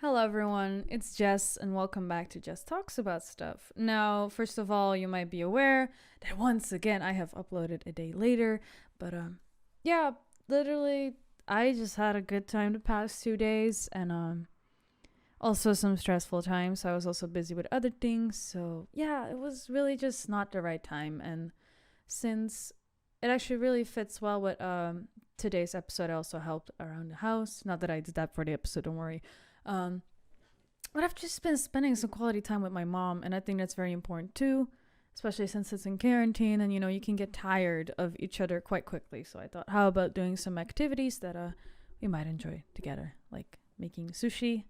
Hello, everyone. It's Jess, and welcome back to Jess Talks About Stuff. Now, first of all, you might be aware that once again I have uploaded a day later, but yeah, literally, I just had a good time the past 2 days, and also some stressful times. So I was also busy with other things, so yeah, it was really just not the right time. And since it actually really fits well with today's episode, I also helped around the house. Not that I did that for the episode, don't worry. Um, but I've just been spending some quality time with my mom, and I think that's very important too, especially since it's in quarantine and you can get tired of each other quite quickly. So I thought, how about doing some activities that we might enjoy together, like making sushi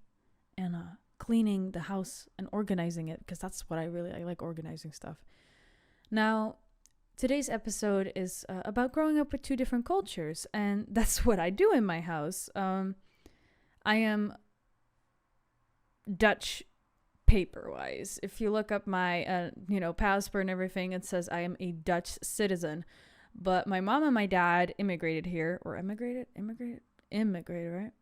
and cleaning the house and organizing it, because that's what I like organizing stuff. Now, today's episode is about growing up with two different cultures, and that's what I do in my house. I am Dutch paper wise. If you look up my passport and everything, it says I am a Dutch citizen. But my mom and my dad immigrated here, or immigrated, right?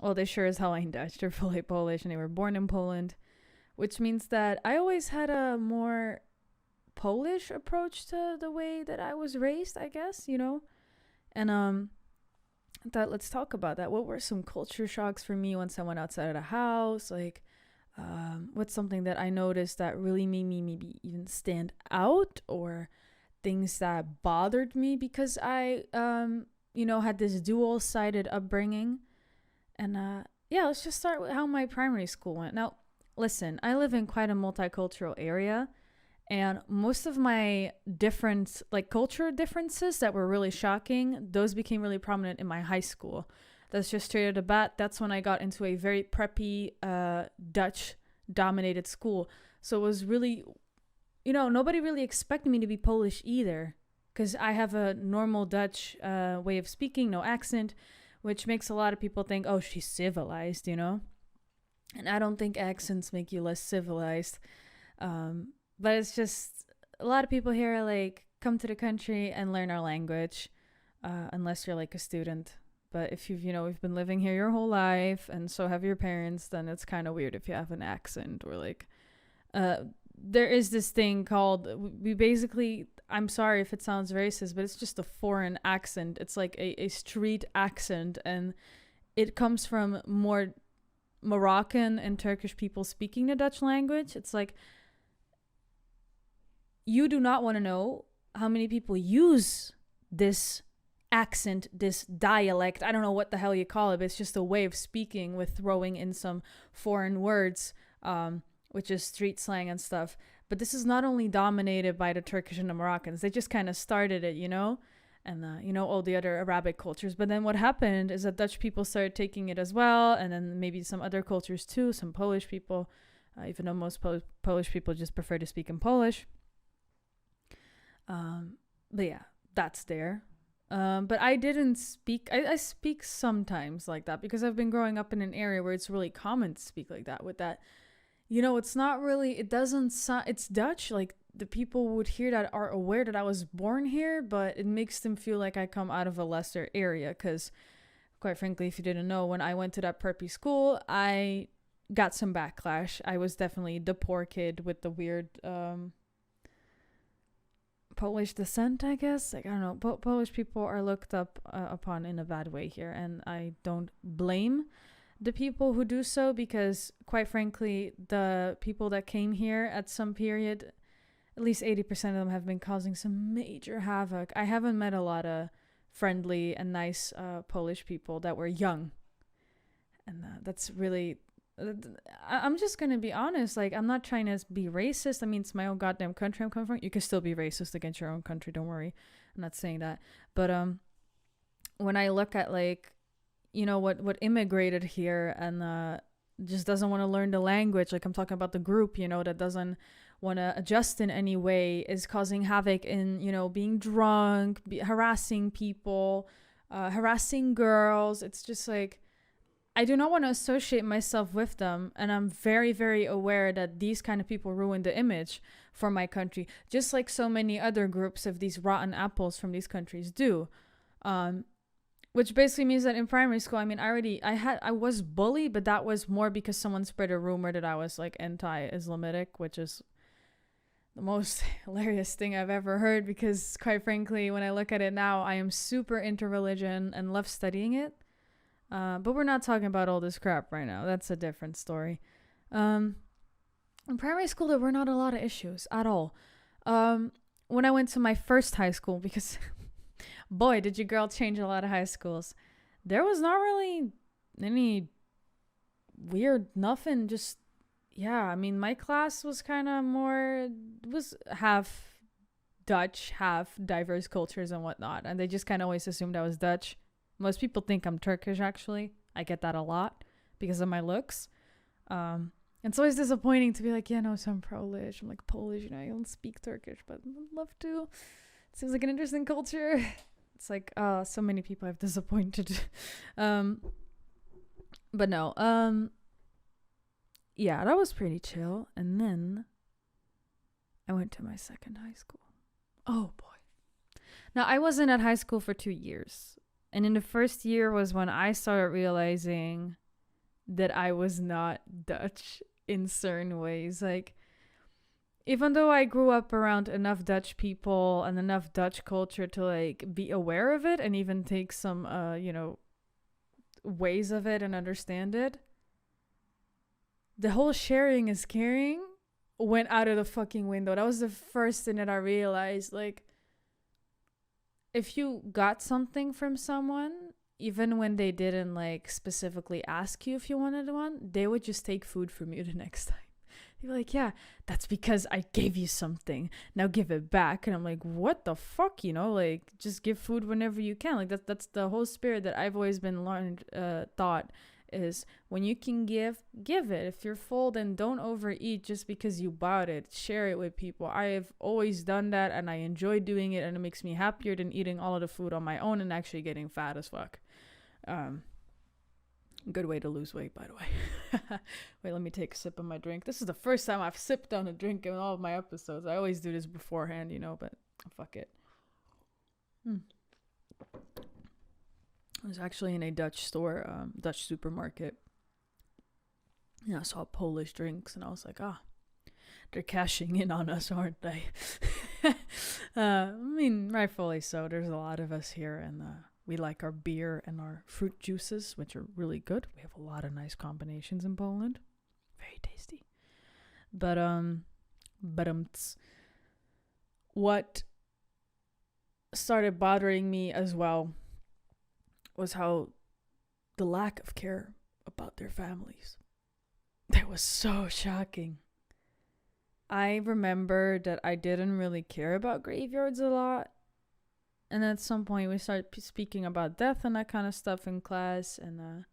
Well, they sure as hell ain't Dutch. They're fully Polish, and they were born in Poland, which means that I always had a more Polish approach to the way that I was raised, I guess, And I thought, let's talk about that. What were some culture shocks for me once I went outside of the house? Like, what's something that I noticed that really made me maybe even stand out, or things that bothered me because I, had this dual-sided upbringing. And yeah, let's just start with how my primary school went. Now, listen, I live in quite a multicultural area, and most of my different, like, culture differences that were really shocking, those became really prominent in my high school. That's just straight out the bat. That's when I got into a very preppy, Dutch-dominated school. So it was really, nobody really expected me to be Polish either, because I have a normal Dutch way of speaking, no accent, which makes a lot of people think, oh, she's civilized, And I don't think accents make you less civilized. But it's just a lot of people here like come to the country and learn our language, unless you're like a student. But if we've been living here your whole life, and so have your parents, then it's kind of weird if you have an accent, or like, there is this thing called, I'm sorry if it sounds racist, but it's just a foreign accent. It's like a street accent, and it comes from more Moroccan and Turkish people speaking the Dutch language. It's like, you do not want to know how many people use this accent, this dialect. I don't know what the hell you call it, but it's just a way of speaking with throwing in some foreign words, which is street slang and stuff. But this is not only dominated by the Turkish and the Moroccans. They just kind of started it, and all the other Arabic cultures. But then what happened is that Dutch people started taking it as well, and then maybe some other cultures too, some Polish people, even though most Polish people just prefer to speak in Polish. But yeah, that's there. But I didn't speak. I speak sometimes like that because I've been growing up in an area where it's really common to speak like that. With that, it's not really. It doesn't sound. It's Dutch. Like, the people would hear that are aware that I was born here, but it makes them feel like I come out of a lesser area. Because, quite frankly, if you didn't know, when I went to that preppy school, I got some backlash. I was definitely the poor kid with the weird Polish descent, I guess. Like, I don't know. Polish people are looked up upon in a bad way here, and I don't blame the people who do so, because, quite frankly, the people that came here at some period, at least 80% of them have been causing some major havoc. I haven't met a lot of friendly and nice Polish people that were young, and that's really. I'm just gonna be honest. Like, I'm not trying to be racist. I mean, it's my own goddamn country I'm coming from. You can still be racist against your own country. Don't worry. I'm not saying that. But when I look at, like, what immigrated here and just doesn't want to learn the language, like, I'm talking about the group, that doesn't want to adjust in any way, is causing havoc in, being drunk, harassing people, harassing girls. It's just like, I do not want to associate myself with them, and I'm very, very aware that these kind of people ruin the image for my country, just like so many other groups of these rotten apples from these countries do. which basically means that in primary school, I mean, I was bullied, but that was more because someone spread a rumor that I was like anti-Islamitic, which is the most hilarious thing I've ever heard, because quite frankly, when I look at it now, I am super into religion and love studying it. But we're not talking about all this crap right now. That's a different story. In primary school, there were not a lot of issues at all. When I went to my first high school, because boy, did your girl change a lot of high schools, there was not really any weird nothing. Just, yeah, I mean, my class was kind of more, was half Dutch, half diverse cultures and whatnot. And they just kind of always assumed I was Dutch. Most people think I'm Turkish, actually. I get that a lot because of my looks. It's always disappointing to be like, yeah, no, so I'm Polish. I'm like Polish, you know, I don't speak Turkish, but I'd love to. It seems like an interesting culture. It's like, so many people I've disappointed. But no, yeah, that was pretty chill. And then I went to my second high school. Oh boy. Now, I wasn't at high school for 2 years. And in the first year was when I started realizing that I was not Dutch in certain ways. Like, even though I grew up around enough Dutch people and enough Dutch culture to like be aware of it and even take some, ways of it and understand it, the whole sharing is caring went out of the fucking window. That was the first thing that I realized. Like, if you got something from someone, even when they didn't like specifically ask you if you wanted one, they would just take food from you the next time. They'd be like, yeah, that's because I gave you something. Now give it back. And I'm like, what the fuck? You know, like, just give food whenever you can. Like, that's the whole spirit that I've always been taught is when you can give it. If you're full, then don't overeat just because you bought it. Share it with people. I have always done that, and I enjoy doing it, and it makes me happier than eating all of the food on my own and actually getting fat as fuck. Good way to lose weight, by the way. Wait, let me take a sip of my drink. This is the first time I've sipped on a drink in all of my episodes. I always do this beforehand, you know, but fuck it. I was actually in a Dutch store, Dutch supermarket. Yeah, I saw Polish drinks, and I was like, they're cashing in on us, aren't they? I mean, rightfully so. There's a lot of us here, and we like our beer and our fruit juices, which are really good. We have a lot of nice combinations in Poland. Very tasty. But what started bothering me as well was how the lack of care about their families. That was so shocking. I remember that I didn't really care about graveyards a lot. And at some point we started speaking about death and that kind of stuff in class. And,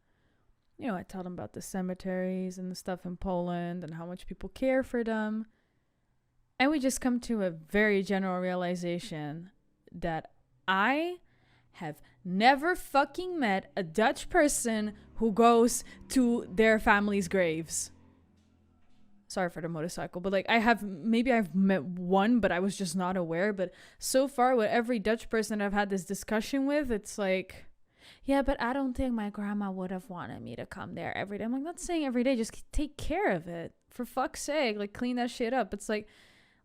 I taught them about the cemeteries and the stuff in Poland and how much people care for them. And we just come to a very general realization that I have never fucking met a Dutch person who goes to their family's graves. Sorry for the motorcycle, but like I've met one, but I was just not aware. But so far with every Dutch person I've had this discussion with, it's like, yeah, but I don't think my grandma would have wanted me to come there every day. I'm like, not saying every day, just take care of it. For fuck's sake, like clean that shit up. It's like,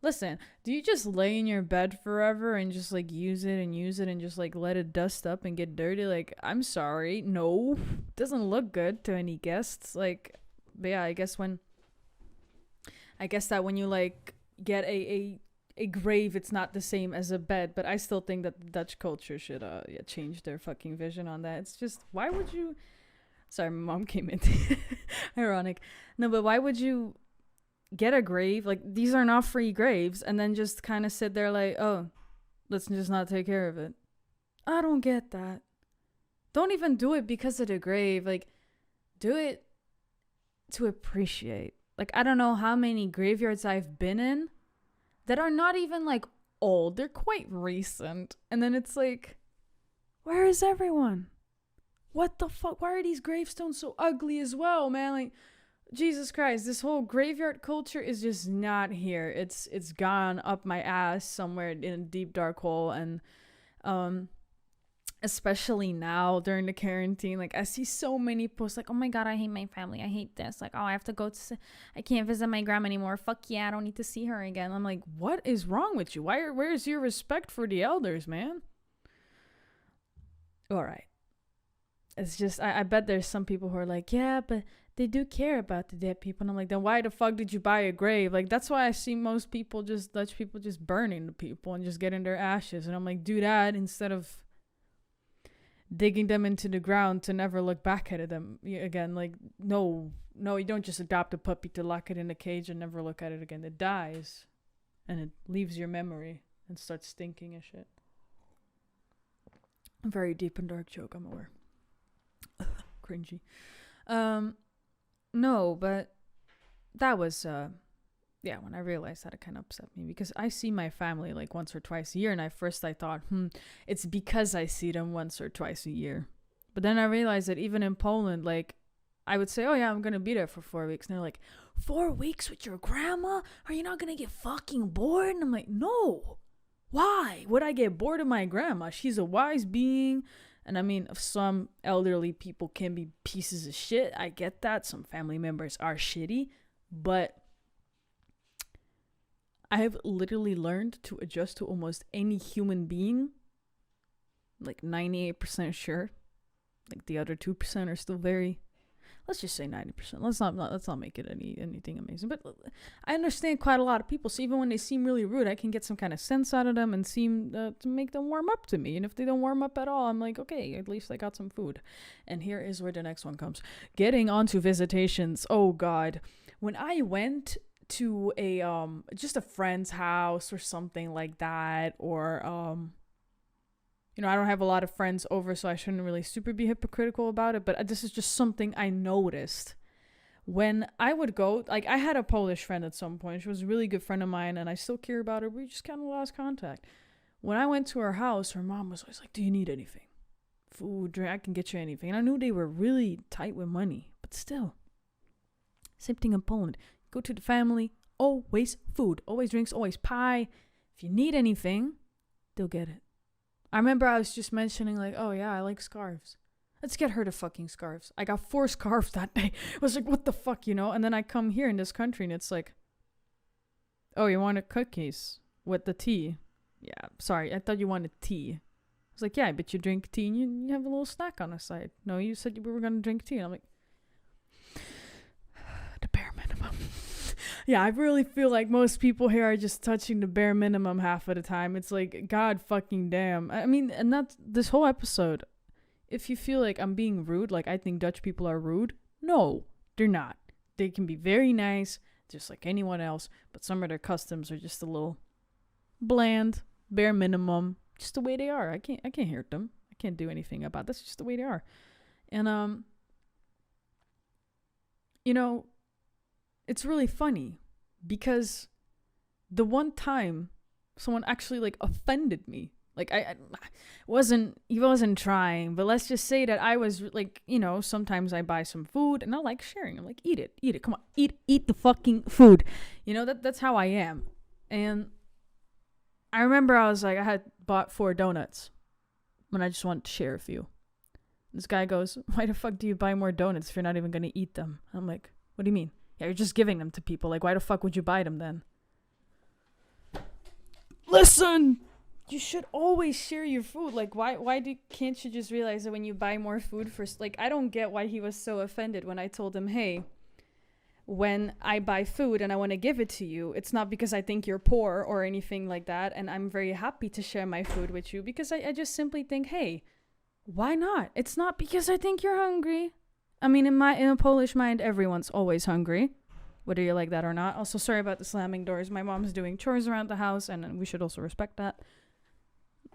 listen, do you just lay in your bed forever and just like use it and just like let it dust up and get dirty? Like, I'm sorry. No, doesn't look good to any guests. Like, but yeah, I guess that when you like get a grave, it's not the same as a bed, but I still think that the Dutch culture should change their fucking vision on that. It's just, why would you, sorry, my mom came in. Ironic. No, but why would you get a grave? Like, these are not free graves, and then just kind of sit there like, oh, let's just not take care of it. I don't get that. Don't even do it because of the grave. Like, do it to appreciate. Like, I don't know how many graveyards I've been in that are not even like old. They're quite recent. And then it's like, where is everyone? What the fuck? Why are these gravestones so ugly as well, man? Like, Jesus Christ, this whole graveyard culture is just not here. It's gone up my ass somewhere in a deep dark hole. And especially now during the quarantine. Like, I see so many posts like, oh my god, I hate my family, I hate this, like, oh, I have to go to I can't visit my grandma anymore, fuck yeah, I don't need to see her again. I'm like, what is wrong with you? Where's your respect for the elders, man? All right, it's just I bet there's some people who are like, yeah, but they do care about the dead people. And I'm like, then why the fuck did you buy a grave? Like, that's why I see most people, just Dutch people, just burning the people and just getting their ashes. And I'm like, do that instead of digging them into the ground to never look back at them again. Like, no, you don't just adopt a puppy to lock it in a cage and never look at it again. It dies and it leaves your memory and starts stinking and shit. A very deep and dark joke, I'm aware. Cringy. No, but that was when I realized that, it kind of upset me, because I see my family like once or twice a year, and at first I thought, it's because I see them once or twice a year. But then I realized that even in Poland, like, I would say, oh yeah, I'm gonna be there for 4 weeks, and they're like, 4 weeks with your grandma? Are you not gonna get fucking bored? And I'm like, no. Why would I get bored of my grandma? She's a wise being. And I mean, some elderly people can be pieces of shit. I get that. Some family members are shitty. But I have literally learned to adjust to almost any human being. Like 98% sure. Like the other 2% are still very... Let's just say 90%. Let's not make it anything amazing. But I understand quite a lot of people. So even when they seem really rude, I can get some kind of sense out of them and seem to make them warm up to me. And if they don't warm up at all, I'm like, okay, at least I got some food. And here is where the next one comes. Getting onto visitations. Oh God. When I went to a just a friend's house or something like that, or I don't have a lot of friends over, so I shouldn't really super be hypocritical about it, but this is just something I noticed. When I would go, like, I had a Polish friend at some point. She was a really good friend of mine, and I still care about her. We just kind of lost contact. When I went to her house, her mom was always like, do you need anything? Food, drink, I can get you anything. And I knew they were really tight with money, but still. Same thing in Poland. Go to the family, always food, always drinks, always pie. If you need anything, they'll get it. I remember I was just mentioning, like, oh yeah, I like scarves. Let's get her the fucking scarves. I got 4 scarves that day. I was like, what the fuck, And then I come here in this country and it's like, oh, you wanted cookies with the tea? Yeah, sorry, I thought you wanted tea. I was like, yeah, but you drink tea and you have a little snack on the side. No, you said we were going to drink tea. And I'm like, the bare minimum. Yeah, I really feel like most people here are just touching the bare minimum half of the time. It's like, God fucking damn. I mean, and that's this whole episode. If you feel like I'm being rude, like I think Dutch people are rude, no, they're not. They can be very nice, just like anyone else, but some of their customs are just a little bland, bare minimum, just the way they are. I can't hurt them. I can't do anything about it. That's just the way they are. And it's really funny because the one time someone actually like offended me, like he wasn't trying, but let's just say that I was like, sometimes I buy some food and I like sharing. I'm like, eat it, come on, eat the fucking food. That's how I am. And I remember I was like, I had bought 4 donuts when I just wanted to share a few. This guy goes, why the fuck do you buy more donuts if you're not even gonna eat them? I'm like, what do you mean? Yeah, you're just giving them to people. Like, why the fuck would you buy them then? Listen! You should always share your food. Like, can't you just realize that when you buy more food first? Like, I don't get why he was so offended when I told him, hey, when I buy food and I want to give it to you, it's not because I think you're poor or anything like that. And I'm very happy to share my food with you because I just simply think, hey, why not? It's not because I think you're hungry. I mean, in a Polish mind, everyone's always hungry, whether you like that or not. Also, sorry about the slamming doors. My mom's doing chores around the house, and we should also respect that.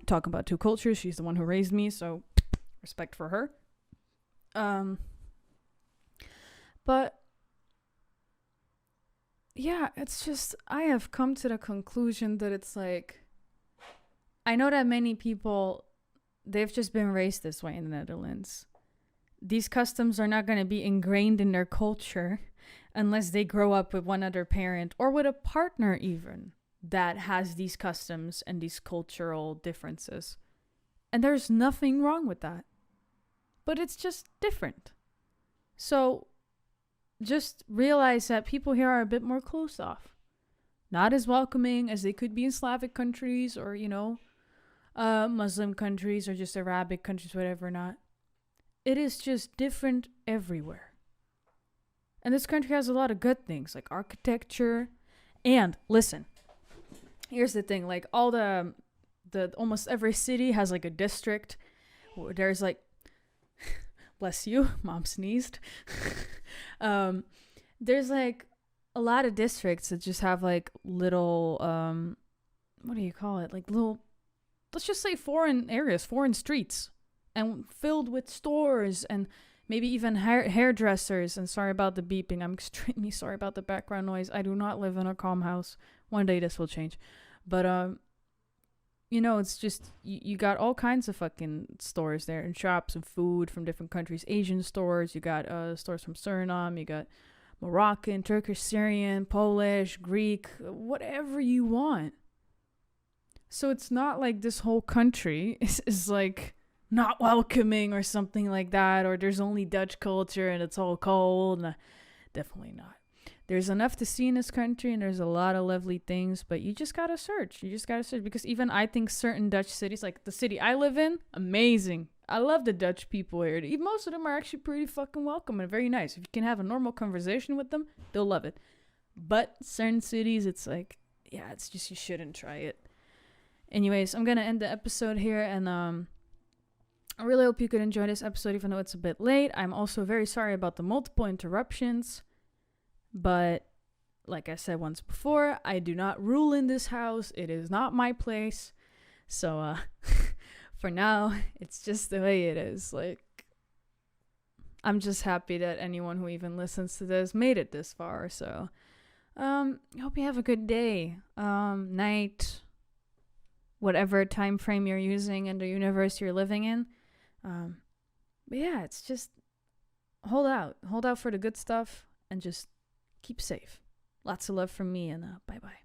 Talking about 2 cultures, she's the one who raised me, so respect for her. But yeah, it's just, I have come to the conclusion that it's like, I know that many people, they've just been raised this way in the Netherlands. These customs are not going to be ingrained in their culture unless they grow up with one other parent or with a partner even that has these customs and these cultural differences. And there's nothing wrong with that. But it's just different. So just realize that people here are a bit more closed off. Not as welcoming as they could be in Slavic countries or, Muslim countries or just Arabic countries, whatever not. It is just different everywhere. And this country has a lot of good things, like architecture. And listen, here's the thing, like all the almost every city has like a district where there's like, bless you, mom sneezed. There's like a lot of districts that just have like little, what do you call it? Like little, let's just say foreign areas, foreign streets, and filled with stores and maybe even hairdressers. And sorry about the beeping. I'm extremely sorry about the background noise. I do not live in a calm house. One day this will change. But, it's just, you got all kinds of fucking stores there and shops and food from different countries. Asian stores. You got stores from Suriname. You got Moroccan, Turkish, Syrian, Polish, Greek, whatever you want. So it's not like this whole country is like not welcoming or something like that, or there's only Dutch culture and it's all cold. Nah, definitely not. There's enough to see in this country and there's a lot of lovely things, but you just gotta search. Because even I think certain Dutch cities, like the city I live in, amazing. I love the Dutch people here. Most of them are actually pretty fucking welcome and very nice. If you can have a normal conversation with them, they'll love it. But certain cities, it's like, yeah, it's just you shouldn't try it. Anyways, I'm gonna end the episode here, and I really hope you could enjoy this episode, even though it's a bit late. I'm also very sorry about the multiple interruptions, but like I said once before, I do not rule in this house. It is not my place. So, for now, it's just the way it is. Like, I'm just happy that anyone who even listens to this made it this far. So, I hope you have a good day, night, whatever time frame you're using in the universe you're living in. But yeah, it's just hold out for the good stuff and just keep safe. Lots of love from me, and bye-bye.